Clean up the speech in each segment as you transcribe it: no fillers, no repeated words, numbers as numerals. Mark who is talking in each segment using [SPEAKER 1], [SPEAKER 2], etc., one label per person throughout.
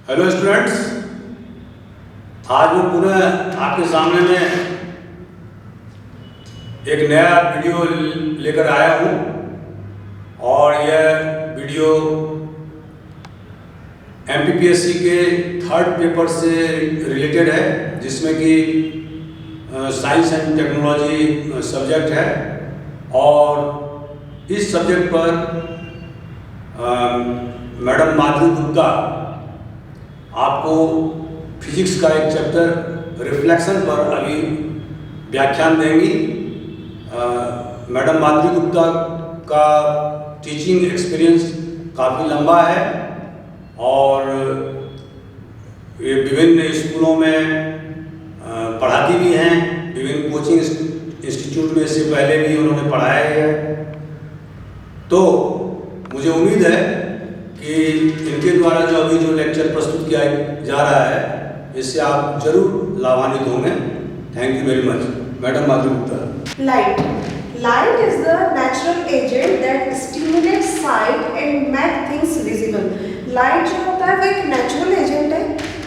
[SPEAKER 1] Hello students, आज मैं पुनः आपके सामने में एक नया वीडियो लेकर आया हूँ और यह वीडियो एमपीपीएससी के थर्ड पेपर से रिलेटेड है, जिसमें कि साइंस एंड टेक्नोलॉजी सब्जेक्ट है। और इस सब्जेक्ट पर मैडम माधुरी गुप्ता आपको फिजिक्स का एक चैप्टर रिफ्लेक्शन पर अभी व्याख्यान देंगी। मैडम माधुरी गुप्ता का टीचिंग एक्सपीरियंस काफ़ी लंबा है और ये विभिन्न स्कूलों में पढ़ाती भी हैं, विभिन्न कोचिंग इंस्टीट्यूट में इससे पहले भी उन्होंने पढ़ाया है। तो मुझे उम्मीद है कि इनके द्वारा जो लेक्चर प्रस्तुत किया जा रहा है, इससे आप जरूर लाभान्वित होंगे। Thank you very much. Madam Madhuri Gupta.
[SPEAKER 2] Light is the natural agent that stimulates sight and make things visible. Light जो होता है वो एक नेचुरल एजेंट है,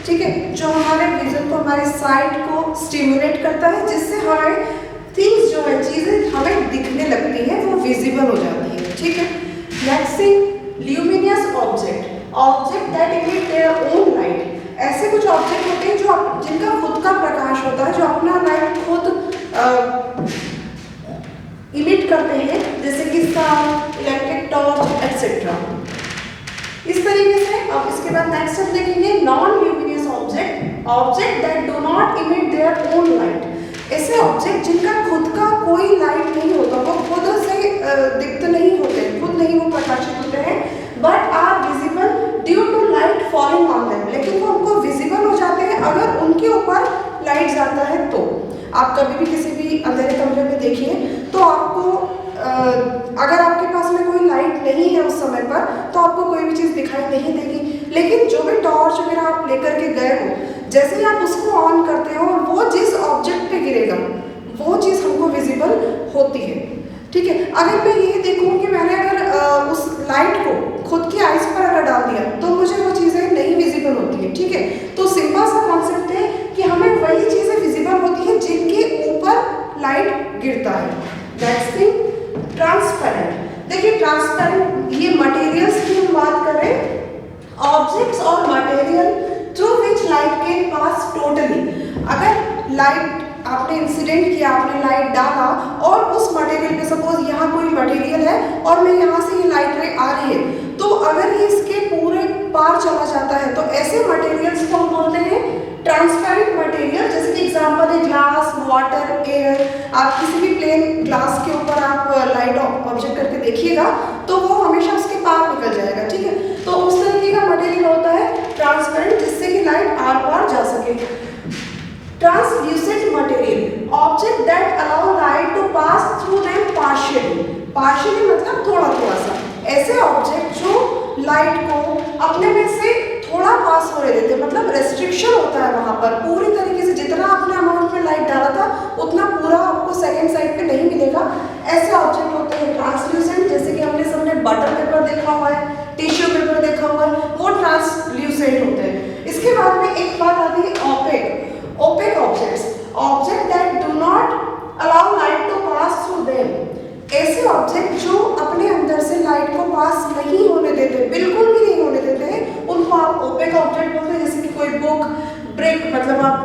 [SPEAKER 2] ठीक है, जो हमारे विजन को, हमारी साइट को स्टिमुलेट करता है, जिससे हमें थिंग्स जो है, चीजें हमें दिखने लगती है, वो विजिबल हो जाती है, ठीक है। Next thing, luminous object that emit their own light। ऐसे कुछ ऑब्जेक्ट होते हैं जो जिनका खुद का प्रकाश होता है, जो अपना लाइट खुद इमिट करते हैं, जैसे कि सन, इलेक्ट्रिक टॉर्च एक्सेट्रा। इस तरीके से अब इसके बाद नेक्स्ट हम देखेंगे non luminous object that do not emit their own light. ऐसे ऑब्जेक्ट जिनका खुद का कोई लाइट नहीं होता, वो खुद से दिखते नहीं होते, खुद नहीं वो प्रकाशित होते हैं, but are visible due to light falling on them. लेकिन वो उनको विजिबल हो जाते हैं अगर उनके ऊपर लाइट जाता है। तो आप कभी भी किसी भी अंधेरे कमरे में देखिए तो आपको अगर आपके पास में कोई लाइट नहीं है उस समय पर, तो आपको कोई भी चीज़ दिखाई नहीं देगी। लेकिन जो भी टॉर्च वगैरह आप लेकर के गए हो, जैसे ही आप उसको ऑन करते हो, वो जिस ऑब्जेक्ट पे गिरेगा वो चीज़ हमको विजिबल होती है, ठीक है। अगर मैं ये देखूँ कि मैंने अगर उस लाइट को खुद की आइज पर अगर डाल दिया, तो मुझे वो चीज़ें नहीं विजिबल होती है, ठीक है। तो सिंपल सा कॉन्सेप्ट है कि हमें वही चीज़ें विजिबल होती है जिनके ऊपर लाइट गिरता है। Next thing, transparent. देखिए ट्रांसपेरेंट, ये मटेरियल्स की हम बात करें, ऑब्जेक्ट्स और material through which light can pass totally. अगर लाइट आपने इंसिडेंट किया, आपने लाइट डाला और उस मटेरियल पे, सपोज यहाँ कोई मटेरियल है और मैं यहाँ से ये लाइट रे आ रही है, तो अगर ये इसके पूरे पार चला जाता है, तो ऐसे मटेरियल्स को हम बोलते हैं ट्रांसपेरेंट मटेरियल। जैसे कि एग्जांपल है ग्लास, वाटर, एयर। आप किसी भी प्लेन ग्लास के ऊपर आप लाइट ऑब्जेक्ट करके देखिएगा तो वो हमेशा उसके पार निकल जाएगा, ठीक है। तो उस तरीके का मटेरियल होता है ट्रांसपेरेंट, जिससे कि लाइट आर पार जा सके। Translucent material, object that allow light to pass through them partially मतलब थोड़ा थोड़ा सा। ऐसे ऑब्जेक्ट जो लाइट को अपने में से थोड़ा पास होने देते, मतलब रेस्ट्रिक्शन होता है वहां पर, पूरी तरीके से जितना आपने अमाउंट में लाइट डाला था उतना पूरा आपको सेकंड साइड पे नहीं मिलेगा। ऐसे ऑब्जेक्ट होते हैं ट्रांसल्यूसेंट, जैसे कि हमने सबने बटर पेपर देखा हुआ है, टिश्यू पेपर देखा हुआ है, वो ट्रांसल्यूसेंट होते हैं। इसके बाद में एक बात आती है opaque object that do not allow light to pass through them. ऐसे ऑब्जेक्ट जो अपने अंदर से लाइट को पास नहीं होने देते, बिल्कुल भी नहीं होने देते हैं, उनको आप ओपेक ऑब्जेक्ट बोलते हैं। जैसे कि कोई बुक, ब्रिक, मतलब आप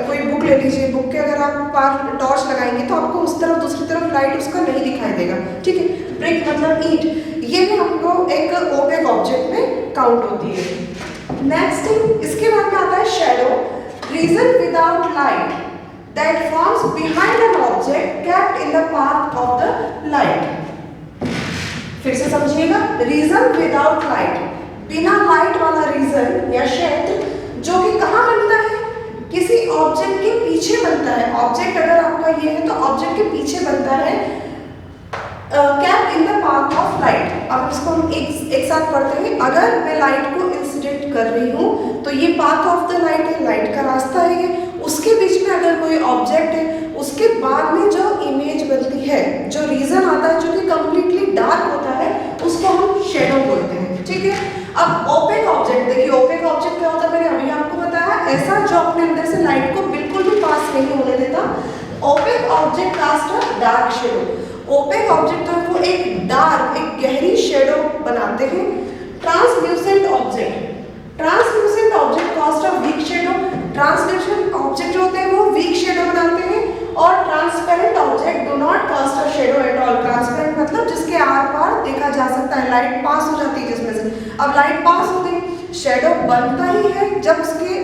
[SPEAKER 2] कोई बुक ले लीजिए, बुक के अगर आप पास टॉर्च लगाएंगे तो आपको उस तरफ दूसरी तरफ लाइट उसका नहीं दिखाई देगा, ठीक है। ब्रिक मतलब ईंट, ये भी हमको एक ओपेक ऑब्जेक्ट में काउंट होती है। नेक्स्ट थिंग, इसके बाद में आता है shadow, region without light that forms behind an object kept in the path of the light। फिर से समझिएगा, रीजन विदाउट लाइट, बिना लाइट वाला रीजन या क्षेत्र जो कि कहाँ बनता है, किसी ऑब्जेक्ट के पीछे बनता है। ऑब्जेक्ट अगर आपका ये है तो ऑब्जेक्ट के पीछे बनता है, cap in the path of light. अब इसको हम एक साथ पढ़ते हैं। अगर मैं लाइट को इंसिडेंट कर रही हूँ तो ये पाथ ऑफ द लाइट है, लाइट का रास्ता है ये, उसके बीच में अगर कोई ऑब्जेक्ट है, उसके बाद में जो इमेज बनती है, जो रीजन आता है, जो कि कंप्लीटली डार्क होता है, उसको हम शेडो बोलते हैं, ठीक है। अब ओपेक ऑब्जेक्ट देखिए, ओपेक ऑब्जेक्ट क्या होता है, मैंने जो अपने अंदर से लाइट को बिल्कुल भी पास नहीं होने देता। Opaque object cast a dark shadow. Opaque object तो वो एक डार्क, एक गहरी शेडो बनाते हैं। Translucent object cast a weak shadow. Translucent object जो होते हैं वो वीक शेडो बनाते हैं। और transparent object do not cast a shadow at all. Transparent मतलब जिसके आर पार देखा जा सकता है, लाइट पास हो जाती है जिसमें से। अब लाइट पास हो गई, शेडो बनता ही है जब उसके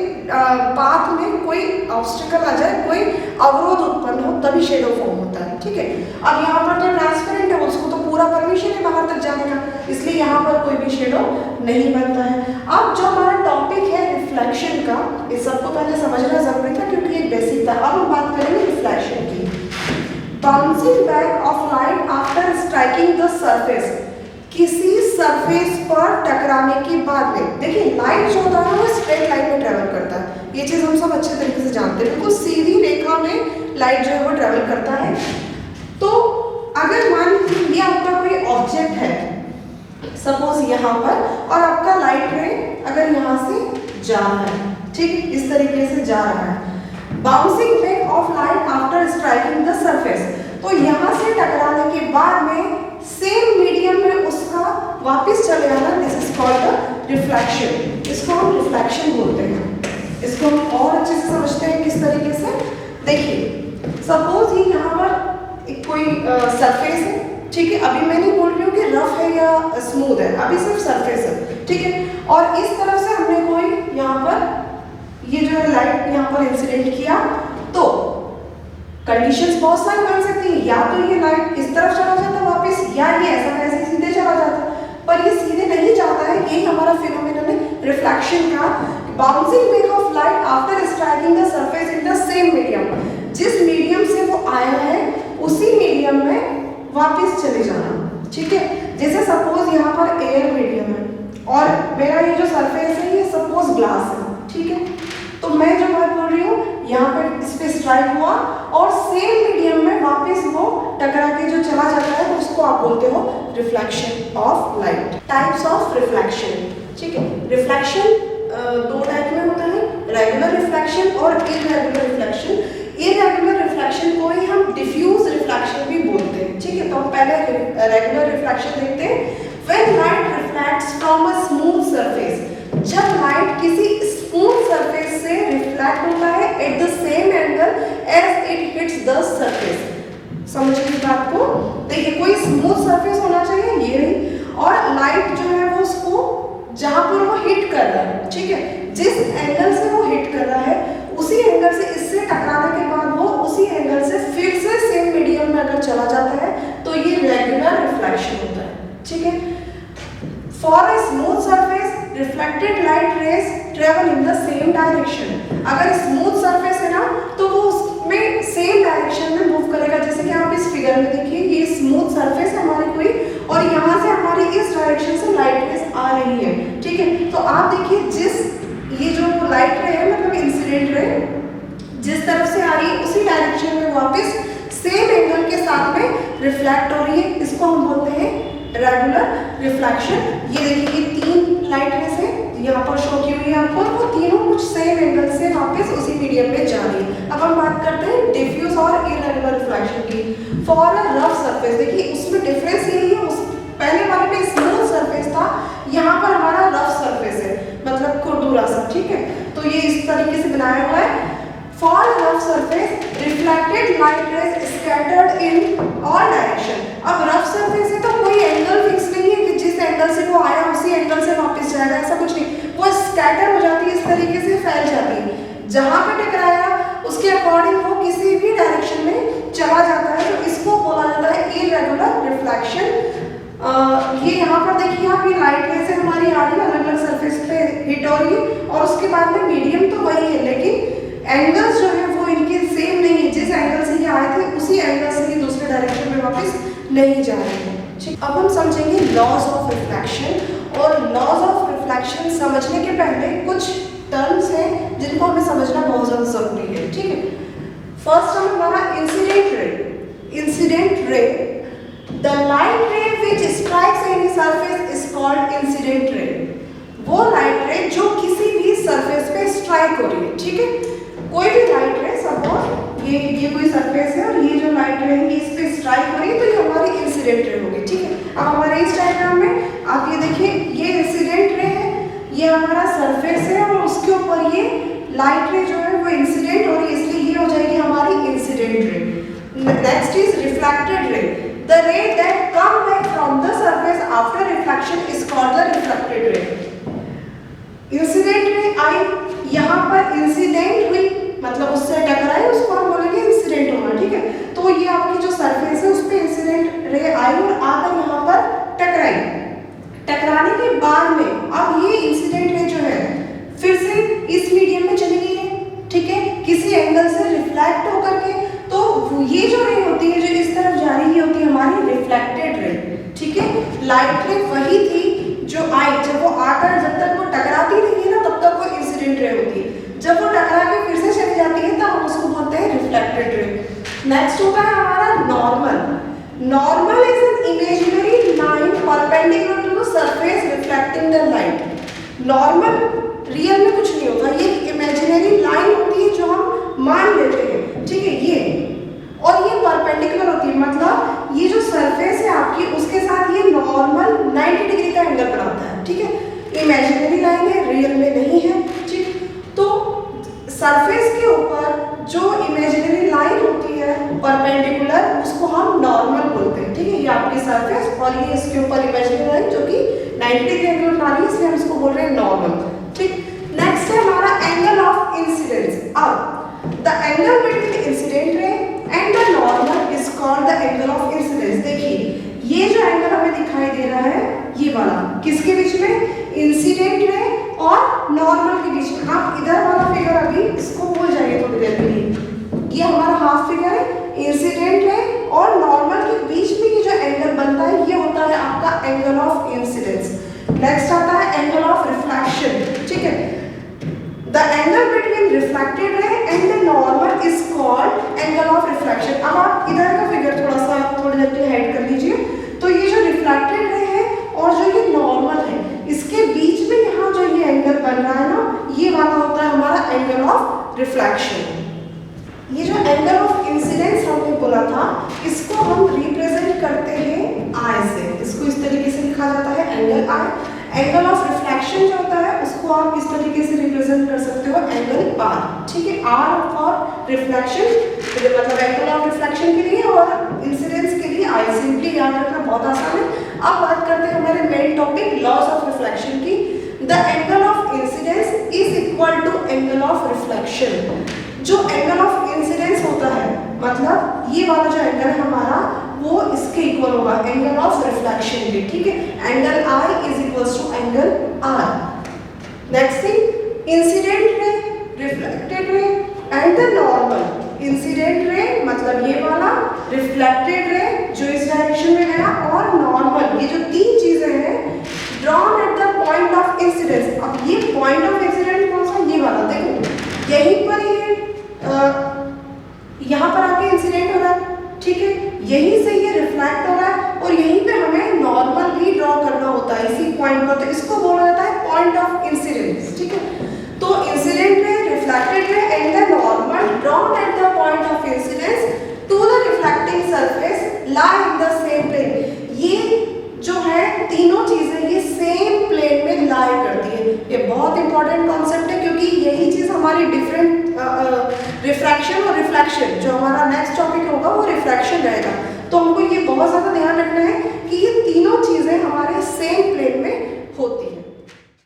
[SPEAKER 2] पाथ में कोई ऑब्स्टिकल आ जाए, कोई अवरोध उत्पन्न हो, तभी शेडो फॉर्म होता है। ठीक है, अब यहाँ पर जो ट्रांसपेरेंट है उसको तो पूरा परमिशन है बाहर तक जाने का, इसलिए यहाँ पर कोई भी शेडो नहीं बनता है। अब जो हमारा टॉपिक है रिफ्लेक्शन का, इस सबको पहले समझना जरूरी था क्योंकि ये बेसिक था। अब हम बात करेंगे रिफ्लेक्शन की। Bouncing back of light after striking the surface. किसी सरफेस पर टकराने के बाद में, देखिए लाइट जो होता है वो स्ट्रेट लाइन में ट्रेवल करता है, ये चीज़ हम सब अच्छे तरीके से जानते हैं। बिल्कुल सीधी रेखा में लाइट जो है वो ट्रेवल करता है। तो अगर मान लीजिए ये आपका कोई ऑब्जेक्ट है, सपोज यहाँ पर, और आपका लाइट रे अगर यहाँ से जा रहा है, ठीक इस तरीके से जा रहा है। Bouncing back of light after striking the surface, तो यहाँ से टकराने के बाद में सेम मीडियम में उसका वापस चले आना, दिस इज कॉल्ड रिफ्लेक्शन। इसको हम रिफ्लेक्शन बोलते हैं। इसको हम और अच्छे से समझते हैं किस तरीके से। देखिए सपोज ही यहाँ पर एक कोई सरफेस है, ठीक है, अभी मैं नहीं बोल रही हूँ कि रफ है या स्मूथ है, अभी सिर्फ सरफेस है, ठीक है। और इस तरफ से हमने कोई यहाँ पर ये जो है लाइट यहाँ पर इंसिडेंट किया, तो कंडीशंस बहुत सारी बन सकती हैं। या तो ये लाइट इस तरफ चला जाता वापस, या ये ऐसा कैसे सीधे चला जाता, पर ये सीधे नहीं जाता है। यही हमारा फिनोमेनन है रिफ्लेक्शन का। Bouncing back of light after striking the surface in the same medium, जिस मीडियम से वो आया है उसी मीडियम में वापस चले जाना, ठीक है। जैसे सपोज यहाँ पर एयर मीडियम है और मेरा ये जो सरफेस है ये सपोज ग्लास है, ठीक है। तो मैं जो बात बोल रही हूँ यहाँ पर इस पे स्ट्राइक हुआ और सेम मीडियम में वापस वो टकरा के जो चला जाता है उसको आप बोलते हो reflection of light. Types of reflection, ठीक है। रिफ्लेक्शन दो टाइप में होता है, रेगुलर रिफ्लेक्शन और इररेगुलर रिफ्लेक्शन। इररेगुलर रिफ्लेक्शन को ही हम डिफ्यूज रिफ्लेक्शन भी बोलते हैं, ठीक है। तो हम पहले रेगुलर रिफ्लेक्शन देखते हैं। When light reflects from a smooth surface, जब लाइट किसी स्मूथ सरफेस से रिफ्लेक्ट होता है at the same angle as it hits the surface. समझिए इस बात को। देखिए कोई स्मूथ सरफेस होना चाहिए, ये नहीं, और लाइट जो है वो उसको जहां पर वो हिट कर रहा है, ठीक है, जिस एंगल से वो हिट कर रहा है उसी एंगल से इससे टकराने के बाद वो उसी एंगल से फिर से सेम मीडियम में अगर चला जाता है तो ये रेगुलर रिफ्लेक्शन होता है, ठीक है। For a smooth surface reflected light rays travel in the same direction. अगर स्मूथ सरफेस है ना तो वो उसमें सेम डायरेक्शन में मूव करेगा। जैसे कि आप इस फिगर में देखिए, ये स्मूथ सरफेस है हमारी कोई, और यहाँ से हमारी इस डायरेक्शन से लाइट रेज आ रही है, ठीक है। तो आप देखिए जिस ये जो लाइट रे है मतलब इंसिडेंट रे जिस तरफ से आ रही है उसी डायरेक्शन में वापस सेम एंगल के साथ में रिफ्लेक्ट हो रही है, इसको हम बोलते हैं रेगुलर रिफ्लेक्शन। ये देखिए ये तीन लाइट रेस है यहाँ पर शो की हुई है आपको, वो तीनों कुछ सेम एंगल से वापस उसी मीडियम में जा रही है। अब हम बात करते हैं डिफ्यूज और इररेगुलर रिफ्लेक्शन की। फॉर अ रफ सरफेस, देखिए उसमें डिफरेंस यही है, उस पहले वाले पे स्मूथ सरफेस था, यहाँ पर हमारा रफ सरफेस है, मतलब खुरदुरा सा, ठीक है। तो ये इस तरीके से बनाया हुआ है। For rough surface reflected light rays scattered in all direction. अब रफ सरफेस है तो कोई एंगल फिक्स नहीं है कि जिस एंगल से वो आया उसी एंगल से वापस जाएगा, ऐसा कुछ नहीं। वो स्कैटर हो जाती है, इस तरीके से फैल जाती है, जहां पे टकराया उसके अकॉर्डिंग वो किसी भी डायरेक्शन में चला जाता है। तो इसको बोला जाता है इररेगुलर रिफ्लेक्शन। ये यहाँ पर देखिए आप, ये लाइट रेज से हमारी आ रही है, अलग अलग सरफेस पे हिट हो रही है, और उसके बाद में मीडियम तो वही है लेकिन एंगल्स जो है वो इनके सेम नहीं है। जिस एंगल से ये आए थे उसी एंगल से ये दूसरे डायरेक्शन में वापस नहीं जा रहे हैं, ठीक। अब हम समझेंगे लॉज ऑफ रिफ्लेक्शन। और लॉज ऑफ रिफ्लेक्शन समझने के पहले कुछ टर्म्स हैं जिनको हमें समझना बहुत ज़्यादा जरूरी है, ठीक है। फर्स्ट टर्म हमारा इंसिडेंट रे। इंसिडेंट रे, द लाइट रे विच strikes any surface is called incident ray. वो लाइट रे जो किसी भी सरफेस पे स्ट्राइक हो रही है, ठीक है। ये हमारा सरफेस है और उसके ऊपर ये लाइट रे जो है वो इंसिडेंट हो रही है, इसलिए ये हो जाएगी हमारी incident ray. Next is reflected ray, the ray that come back from the surface after reflection is called the reflected ray. Incident ray I, यहाँ पर इंसिडेंट हुई मतलब उससे टकराई, उसको हम बोलेंगे इंसिडेंट होना, ठीक है। तो ये आपकी जो सरफेस है उस पे इंसिडेंट रे आई और आकर यहाँ पर टकराई, टकराने के बाद में अब ये इंसिडेंट रे जो है फिर से इस मीडियम में चली गई है, ठीक है, किसी एंगल से रिफ्लेक्ट होकर के। तो ये जो रे होती है जो इस तरफ जा रही है होती है हमारी रिफ्लेक्टेड रे, ठीक है। लाइट रे वही थी जो आई, जब वो आकर जब तक वो टकराती नहीं है ना तब तक वो इंसिडेंट रे होती है, जब वो टकरा के फिर से चली जाती है तब हम उसको बोलते हैं रिफ्लेक्टेड रे। नेक्स्ट होता है हमारा normal. Normal is an imaginary line perpendicular to the surface reflecting the light. Normal real में कुछ नहीं होता, ये इमेजिनरी लाइन होती है जो हम मान लेते हैं, ठीक है, ये, और ये परपेंडिकुलर होती है, मतलब ये जो सरफेस है आपकी उसके साथ ये नॉर्मल 90 डिग्री का एंगल बनाता है, ठीक है। इमेजिनरी लाइन है, रियल में नहीं है, ठीक। तो सरफेस के ऊपर जो इमेजिनरी लाइन होती है परपेंडिकुलर उसको हम नॉर्मल बोलते हैं, ठीक है। ये आपकी सरफेस और ये इसके ऊपर इमेजिनरी लाइन जो कि 90 डिग्री एंगल बना रही है, इसलिए हम इसको बोल रहे हैं नॉर्मल, ठीक। नेक्स्ट है हमारा एंगल ऑफ इंसिडेंस। अब the angle between incident ray and the normal is called the angle of incidence. देखिए ये जो एंगल हमें दिखाई दे रहा है ये वाला किसके बीच में, इंसिडेंट रे और नॉर्मल के बीच में। आप इधर वाला फिगर अभी इसको भूल जाइए थोड़ी देर के लिए, ये हमारा हाफ फिगर है, इंसिडेंट रे और नॉर्मल के बीच में ये जो एंगल बनता है ये होता है आपका एंगल ऑफ इंसिडेंस। नेक्स्ट आता है एंगल ऑफ रिफ्लेक्शन, ठीक है। The angle between reflected ray and the normal is called angle of reflection. अब आप इधर का फिगर थोड़ा सा थोड़ी देर के लिए हाइड कर लीजिए। तो ये जो रिफ्लेक्टेड रे है और जो ये नॉर्मल है इसके बीच में यहाँ जो ये एंगल बन रहा है ना ये वाला होता है हमारा एंगल ऑफ रिफ्लेक्शन। ये जो एंगल ऑफ इंसिडेंस हमने बोला था इसको हम रिप्रेजेंट करते हैं आई से, इसको इस तरीके से लिखा जाता है angle I. Angle of reflection जो होता है उसको आप इस तरीके से रिप्रेजेंट कर सकते हो एंगल आर, ठीक है। आर फॉर रिफ्लेक्शन मतलब एंगल ऑफ रिफ्लेक्शन के लिए और इंसिडेंस के लिए आई, सिंपली याद रखना बहुत आसान है। अब बात करते हैं हमारे main topic laws of reflection की। The angle of incidence is equal to angle of reflection. जो एंगल ऑफ इंसिडेंस होता है मतलब ये वाला जो एंगल है हमारा वो इसके इक्वल होगा एंगल ऑफ रिफ्लेक्शन के, ठीक है। Angle I is equals to angle R. Next thing incident ray, reflected ray and the normal. Incident ray मतलब ये वाला, रिफ्लेक्टेड रे जो इस डायरेक्शन में गया और नॉर्मल, ये जो तीन चीजें हैं drawn at the point of incidence. अब ये पॉइंट ऑफ इंसिडेंस कौन सा, ये वाला, देखो यहीं पर ये यहाँ पर आके इंसिडेंट हो रहा है, ठीक है, यहीं से ये रिफ्लेक्ट हो रहा है और यहीं पे हमें नॉर्मल भी ड्रॉ करना होता है इसी पॉइंट पर, तो इसको बोला जाता है पॉइंट ऑफ इंसिडेंस, ठीक है। तो incident ray, reflected ray and the normal drawn at the point of incidence to the reflecting surface lie in the same plane. ये जो है तीनों चीजें ये सेम प्लेन में लाई करती है। ये बहुत इंपॉर्टेंट कॉन्सेप्ट है क्योंकि यही चीज हमारी डिफरेंट रिफ्रैक्शन और रिफ्लेक्शन जो हमारा नेक्स्ट टॉपिक होगा वो रिफ्रैक्शन रहेगा। तो हमको ये बहुत ज्यादा ध्यान रखना है कि ये